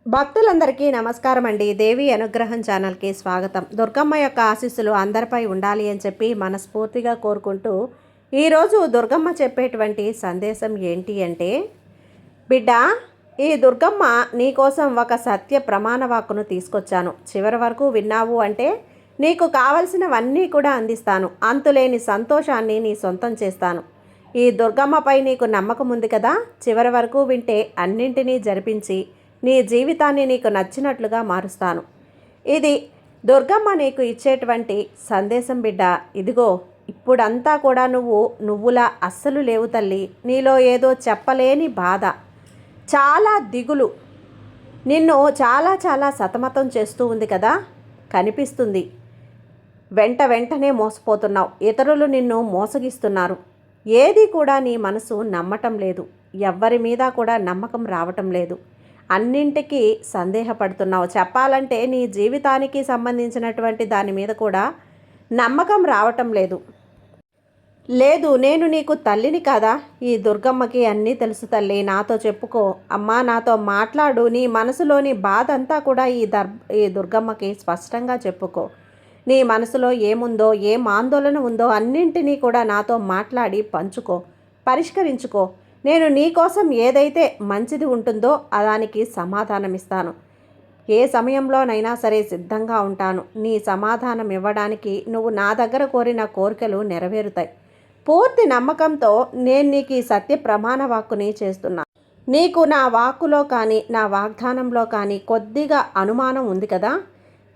భక్తులందరికీ నమస్కారం అండి. దేవి అనుగ్రహం ఛానల్కి స్వాగతం. దుర్గమ్మ యొక్క ఆశీస్సులు అందరిపై ఉండాలి అని చెప్పి మనస్ఫూర్తిగా కోరుకుంటూ ఈరోజు దుర్గమ్మ చెప్పేటువంటి సందేశం ఏంటి అంటే, బిడ్డ, ఈ దుర్గమ్మ నీకోసం ఒక సత్య ప్రమాణ వాక్కును తీసుకొచ్చాను. చివరి వరకు విన్నావు అంటే నీకు కావలసినవన్నీ కూడా అందిస్తాను. అంతులేని సంతోషాన్ని నీ సొంతం చేస్తాను. ఈ దుర్గమ్మపై నీకు నమ్మకం ఉంది కదా, చివరి వరకు వింటే అన్నింటినీ జరిపించి నీ జీవితాన్ని నీకు నచ్చినట్లుగా మారుస్తాను. ఇది దుర్గమ్మ నీకు ఇచ్చేటువంటి సందేశం బిడ్డ. ఇదిగో, ఇప్పుడంతా కూడా నువ్వులా అస్సలు లేవు తల్లి. నీలో ఏదో చెప్పలేని బాధ, చాలా దిగులు నిన్ను చాలా చాలా సతమతం చేస్తూ ఉంది కదా, కనిపిస్తుంది. వెంటనే మోసపోతున్నావు. ఇతరులు నిన్ను మోసగిస్తున్నారు. ఏది కూడా నీ మనసు నమ్మటం లేదు. ఎవ్వరి మీద కూడా నమ్మకం రావటం లేదు. అన్నింటికీ సందేహపడుతున్నావు. చెప్పాలంటే నీ జీవితానికి సంబంధించినటువంటి దాని మీద కూడా నమ్మకం రావటం లేదు. నేను నీకు తల్లిని కదా, ఈ దుర్గమ్మకి అన్నీ తెలుసు తల్లి, నాతో చెప్పుకో అమ్మా, నాతో మాట్లాడు. నీ మనసులోని బాధ అంతా కూడా ఈ దుర్గమ్మకి స్పష్టంగా చెప్పుకో. నీ మనసులో ఏముందో, ఏం ఆందోళన ఉందో అన్నింటినీ కూడా నాతో మాట్లాడి పంచుకో, పరిష్కరించుకో. నేను నీకోసం ఏదైతే మంచిది ఉంటుందో దానికి సమాధానమిస్తాను. ఏ సమయంలోనైనా సరే సిద్ధంగా ఉంటాను. నీ సమాధానం ఇవ్వడానికి నువ్వు నా దగ్గర కోరిన కోరికలు నెరవేరుతాయి. పూర్తి నమ్మకంతో నేను నీకు ఈ సత్య ప్రమాణ వాక్కుని చేస్తున్నా. నీకు నా వాక్కులో కానీ నా వాగ్దానంలో కానీ కొద్దిగా అనుమానం ఉంది కదా,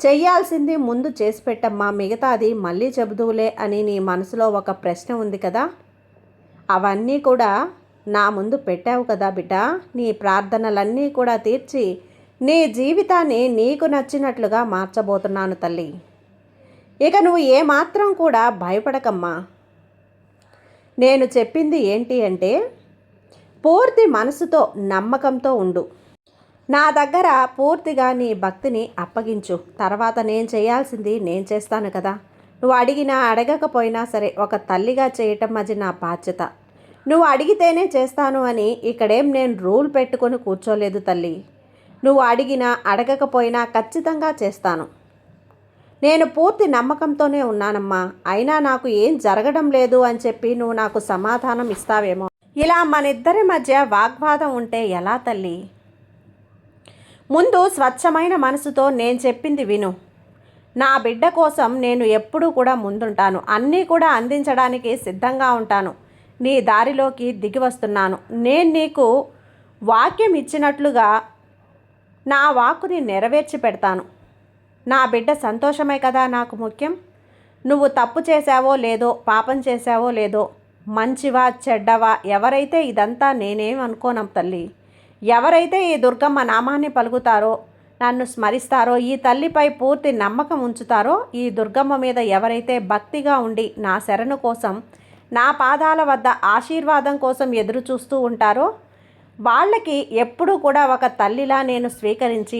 చెయ్యాల్సింది ముందు చేసి పెట్టమ్మా, మిగతాది మళ్ళీ చెబుదువులే అని నీ మనసులో ఒక ప్రశ్న ఉంది కదా, అవన్నీ కూడా నా ముందు పెట్టావు కదా బిడ్డ. నీ ప్రార్థనలన్నీ కూడా తీర్చి నీ జీవితాన్ని నీకు నచ్చినట్లుగా మార్చబోతున్నాను తల్లి. ఇక నువ్వు ఏమాత్రం కూడా భయపడకమ్మా. నేను చెప్పింది ఏంటి అంటే, పూర్తి మనసుతో నమ్మకంతో ఉండు. నా దగ్గర పూర్తిగా నీ భక్తిని అప్పగించు. తర్వాత నేను చేయాల్సింది నేను చేస్తాను కదా. నువ్వు అడిగినా అడగకపోయినా సరే ఒక తల్లిగా చేయటం అది నా బాధ్యత. నువ్వు అడిగితేనే చేస్తాను అని ఇక్కడేం నేను రూల్ పెట్టుకొని కూర్చోలేదు తల్లి. నువ్వు అడిగినా అడగకపోయినా ఖచ్చితంగా చేస్తాను. నేను పూర్తి నమ్మకంతోనే ఉన్నానమ్మా. అయినా నాకు ఏం జరగడం లేదు అని చెప్పి నువ్వు నాకు సమాధానం ఇస్తావేమో. ఇలా మనిద్దరి మధ్య వాగ్వాదం ఉంటే ఎలా తల్లి? ముందు స్వచ్ఛమైన మనసుతో నేను చెప్పింది విను. నా బిడ్డ కోసం నేను ఎప్పుడూ కూడా ముందుంటాను. అన్నీ కూడా అందించడానికి సిద్ధంగా ఉంటాను. నీ దారిలోకి దిగి వస్తున్నాను. నేను నీకు వాక్యం ఇచ్చినట్లుగా నా వాక్కుని నెరవేర్చి పెడతాను. నా బిడ్డ సంతోషమే కదా నాకు ముఖ్యం. నువ్వు తప్పు చేశావో లేదో, పాపం చేశావో లేదో, మంచివా చెడ్డవా, ఎవరైతే ఇదంతా నేనేం అనుకోనం తల్లి. ఎవరైతే ఈ దుర్గమ్మ నామాన్ని పలుకుతారో, నన్ను స్మరిస్తారో, ఈ తల్లిపై పూర్తి నమ్మకం ఉంచుతారో, ఈ దుర్గమ్మ మీద ఎవరైతే భక్తిగా ఉండి నా శరణు కోసం, నా పాదాల వద్ద ఆశీర్వాదం కోసం ఎదురు చూస్తూ ఉంటారో, వాళ్ళకి ఎప్పుడూ కూడా ఒక తల్లిలా నేను స్వీకరించి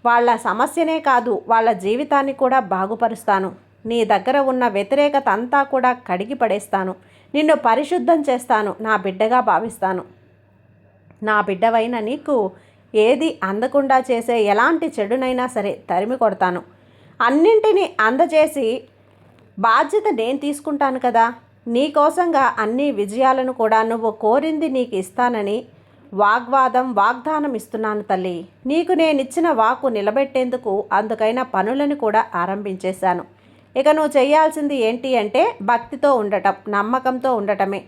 వాళ్ళ సమస్యనే కాదు వాళ్ళ జీవితాన్ని కూడా బాగుపరుస్తాను. నీ దగ్గర ఉన్న వ్యతిరేకత అంతా కూడా కడిగి పడేస్తాను. నిన్ను పరిశుద్ధం చేస్తాను. నా బిడ్డగా భావిస్తాను. నా బిడ్డవైన నీకు ఏది అందకుండా చేసే ఎలాంటి చెడునైనా సరే తరిమి కొడతాను. అన్నింటినీ అందజేసి బాధ్యత నేను తీసుకుంటాను కదా. నీకోసంగా అన్ని విజయాలను కూడా నువ్వు కోరింది నీకు ఇస్తానని వాగ్దానం ఇస్తున్నాను తల్లి. నీకు నేనిచ్చిన వాక్కు నిలబెట్టేందుకు అందుకైన పనులను కూడా ఆరంభించేశాను. ఇక నువ్వు చేయాల్సింది ఏంటి అంటే భక్తితో ఉండటం, నమ్మకంతో ఉండటమే.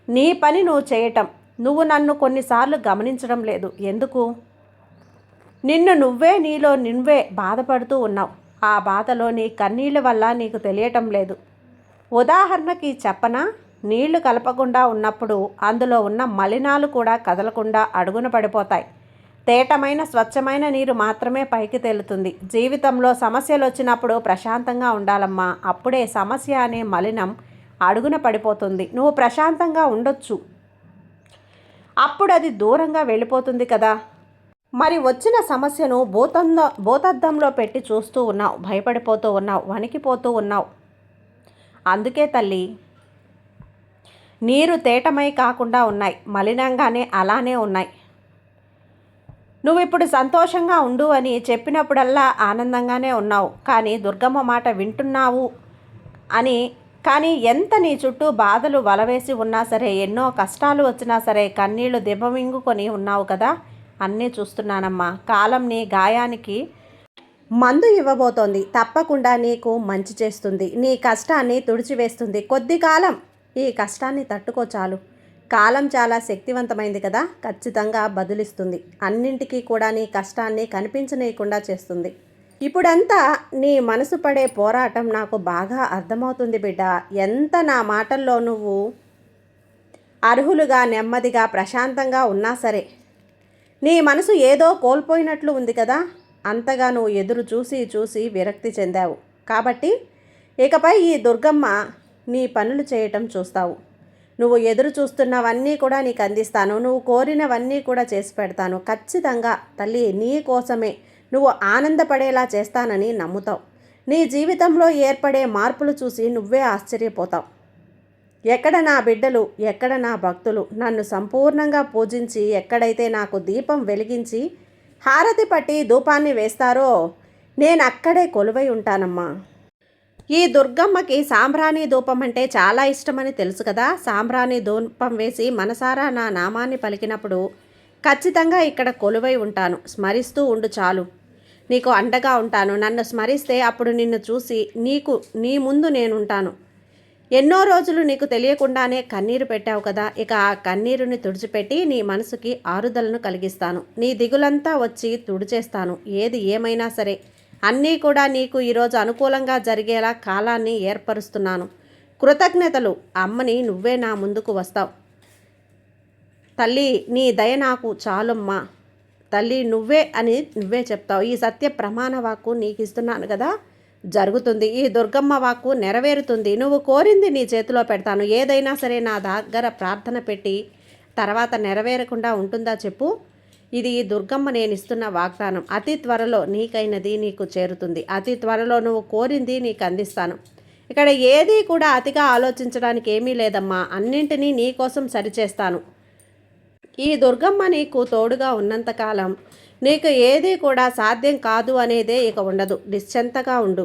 నీ పని నువ్వు చేయటం. నువ్వు నన్ను కొన్నిసార్లు గమనించడం లేదు. ఎందుకు? నీలో నువ్వే బాధపడుతూ ఉన్నావు. ఆ బాధలో నీ కన్నీళ్ళ వల్ల నీకు తెలియటం లేదు. ఉదాహరణకి చెప్పనా, నీళ్లు కలపకుండా ఉన్నప్పుడు అందులో ఉన్న మలినాలు కూడా కదలకుండా అడుగున పడిపోతాయి. తేటమైన స్వచ్ఛమైన నీరు మాత్రమే పైకి తేలుతుంది. జీవితంలో సమస్యలు వచ్చినప్పుడు ప్రశాంతంగా ఉండాలమ్మా. అప్పుడే సమస్య అనే మలినం అడుగున పడిపోతుంది. నువ్వు ప్రశాంతంగా ఉండొచ్చు, అప్పుడు అది దూరంగా వెళ్ళిపోతుంది కదా. మరి వచ్చిన సమస్యను భూతద్దంలో పెట్టి చూస్తూ ఉన్నావు, భయపడిపోతూ ఉన్నావు, వణికిపోతూ ఉన్నావు. అందుకే తల్లి, నీరు తేటమై కాకుండా ఉన్నాయి, మలినంగానే అలానే ఉన్నాయి. నువ్వు ఇప్పుడు సంతోషంగా ఉండు అని చెప్పినప్పుడల్లా ఆనందంగానే ఉన్నావు, కానీ దుర్గమ్మ మాట వింటున్నావు అని. కానీ ఎంత నీ చుట్టూ బాధలు వలవేసి ఉన్నా సరే, ఎన్నో కష్టాలు వచ్చినా సరే కన్నీళ్లు దిబ్బమింగుకొని ఉన్నావు కదా. అన్నీ చూస్తున్నానమ్మా. కాలం నీ గాయానికి మందు ఇవ్వబోతోంది. తప్పకుండా నీకు మంచి చేస్తుంది. నీ కష్టాన్ని తుడిచివేస్తుంది. కొద్ది కాలం ఈ కష్టాన్ని తట్టుకో చాలు. కాలం చాలా శక్తివంతమైంది కదా, ఖచ్చితంగా బదులిస్తుంది. అన్నింటికీ కూడా నీ కష్టాన్ని కనిపించనీయకుండా చేస్తుంది. ఇప్పుడంతా నీ మనసు పడే పోరాటం నాకు బాగా అర్థమవుతుంది బిడ్డ. ఎంత నా మాటల్లో నువ్వు అర్హులుగా నెమ్మదిగా ప్రశాంతంగా ఉన్నా సరే, నీ మనసు ఏదో కోల్పోయినట్లు ఉంది కదా. అంతగా నువ్వు ఎదురు చూసి చూసి విరక్తి చెందావు. కాబట్టి ఇకపై ఈ దుర్గమ్మ నీ పనులు చేయటం చూస్తావు. నువ్వు ఎదురు చూస్తున్నవన్నీ కూడా నీకు అందిస్తాను. నువ్వు కోరినవన్నీ కూడా చేసి పెడతాను. ఖచ్చితంగా తల్లి నీ కోసమే నువ్వు ఆనందపడేలా చేస్తానని నమ్ముతావు. నీ జీవితంలో ఏర్పడే మార్పులు చూసి నువ్వే ఆశ్చర్యపోతావు. ఎక్కడ నా బిడ్డలు, ఎక్కడ నా భక్తులు నన్ను సంపూర్ణంగా పూజించి, ఎక్కడైతే నాకు దీపం వెలిగించి హారతి పట్టి ధూపాన్ని వేస్తారో నేను అక్కడే కొలువై ఉంటానమ్మా. ఈ దుర్గమ్మకి సాంబ్రాణి ధూపం అంటే చాలా ఇష్టమని తెలుసు కదా. సాంబ్రాణి ధూపం వేసి మనసారా నా నామాన్ని పలికినప్పుడు ఖచ్చితంగా ఇక్కడ కొలువై ఉంటాను. స్మరిస్తూ ఉండు చాలు. నీకు అండగా ఉంటాను. నన్ను స్మరిస్తే అప్పుడు నిన్ను చూసి నీ ముందు నేనుంటాను. ఎన్నో రోజులు నీకు తెలియకుండానే కన్నీరు పెట్టావు కదా. ఇక ఆ కన్నీరుని తుడిచిపెట్టి నీ మనసుకి ఆరుదలను కలిగిస్తాను. నీ దిగులంతా వచ్చి తుడిచేస్తాను. ఏది ఏమైనా సరే అన్నీ కూడా నీకు ఈరోజు అనుకూలంగా జరిగేలా కాలాన్ని ఏర్పరుస్తున్నాను. కృతజ్ఞతలు. అమ్మని నువ్వే నా ముందుకు వస్తావు. తల్లి నీ దయ నాకు చాలమ్మా. తల్లి నువ్వే అని నువ్వే చెప్తావు. ఈ సత్య ప్రమాణ వాక్కు నీకు ఇస్తున్నాను కదా, జరుగుతుంది. ఈ దుర్గమ్మ వాక్కు నెరవేరుతుంది. నువ్వు కోరింది నీ చేతిలో పెడతాను. ఏదైనా సరే నా దగ్గర ప్రార్థన పెట్టి తర్వాత నెరవేరకుండా ఉంటుందా చెప్పు. ఇది ఈ దుర్గమ్మ నేను ఇస్తున్న వాగ్దానం. అతి త్వరలో నీకైనది నీకు చేరుతుంది. అతి త్వరలో నువ్వు కోరింది నీకు అందిస్తాను. ఇక్కడ ఏది కూడా అతిగా ఆలోచించడానికి ఏమీ లేదమ్మా. అన్నింటినీ నీ కోసం సరిచేస్తాను. ఈ దుర్గమ్మ నీకు తోడుగా ఉన్నంతకాలం నీకు ఏది కూడా సాధ్యం కాదు అనేదే ఇక ఉండదు. నిశ్చింతగా ఉండు.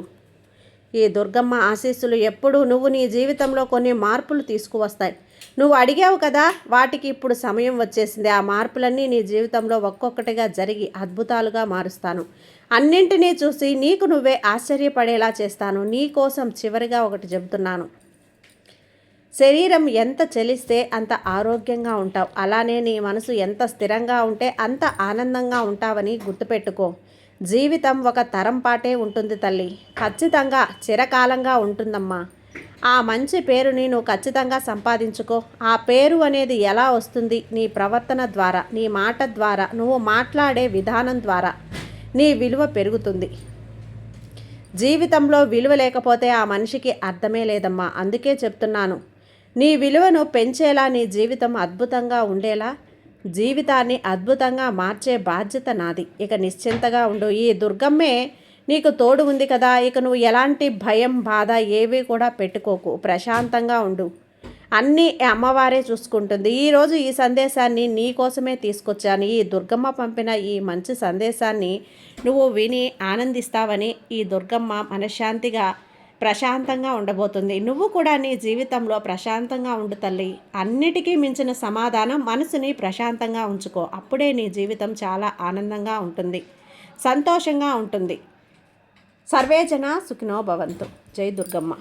ఈ దుర్గమ్మ ఆశీస్సులు ఎప్పుడూ నువ్వు నీ జీవితంలో కొన్ని మార్పులు తీసుకువస్తాయి. నువ్వు అడిగావు కదా, వాటికి ఇప్పుడు సమయం వచ్చేసింది. ఆ మార్పులన్నీ నీ జీవితంలో ఒక్కొక్కటిగా జరిగి అద్భుతాలుగా మారుస్తాను. అన్నింటినీ చూసి నీకు నువ్వే ఆశ్చర్యపడేలా చేస్తాను. నీ కోసం చివరిగా ఒకటి చెబుతున్నాను. శరీరం ఎంత చలిస్తే అంత ఆరోగ్యంగా ఉంటావు. అలానే నీ మనసు ఎంత స్థిరంగా ఉంటే అంత ఆనందంగా ఉంటావని గుర్తుపెట్టుకో. జీవితం ఒక తరం పాటే ఉంటుంది తల్లి. ఖచ్చితంగా చిరకాలంగా ఉంటుందమ్మా. ఆ మంచి పేరుని నువ్వు ఖచ్చితంగా సంపాదించుకో. ఆ పేరు అనేది ఎలా వస్తుంది? నీ ప్రవర్తన ద్వారా, నీ మాట ద్వారా, నువ్వు మాట్లాడే విధానం ద్వారా నీ విలువ పెరుగుతుంది. జీవితంలో విలువ లేకపోతే ఆ మనిషికి అర్థమే లేదమ్మా. అందుకే చెప్తున్నాను, నీ విలువను పెంచేలా, నీ జీవితం అద్భుతంగా ఉండేలా, జీవితాన్ని అద్భుతంగా మార్చే బాధ్యత నాది. ఇక నిశ్చింతగా ఉండు. ఈ దుర్గమ్మే నీకు తోడు ఉంది కదా. ఇక నువ్వు ఎలాంటి భయం, బాధ ఏవి కూడా పెట్టుకోకు. ప్రశాంతంగా ఉండు. అన్నీ అమ్మవారే చూసుకుంటుంది. ఈరోజు ఈ సందేశాన్ని నీ కోసమే తీసుకొచ్చాను. ఈ దుర్గమ్మ పంపిన ఈ మంచి సందేశాన్ని నువ్వు విని ఆనందిస్తావని ఈ దుర్గమ్మ మనశ్శాంతిగా ప్రశాంతంగా ఉండబోతుంది. నువ్వు కూడా నీ జీవితంలో ప్రశాంతంగా ఉండు తల్లి. అన్నిటికీ మించిన సమాధానం మనసుని ప్రశాంతంగా ఉంచుకో. అప్పుడే నీ జీవితం చాలా ఆనందంగా ఉంటుంది, సంతోషంగా ఉంటుంది. సర్వేజన సుఖినో భవంతు. జై దుర్గమ్మ.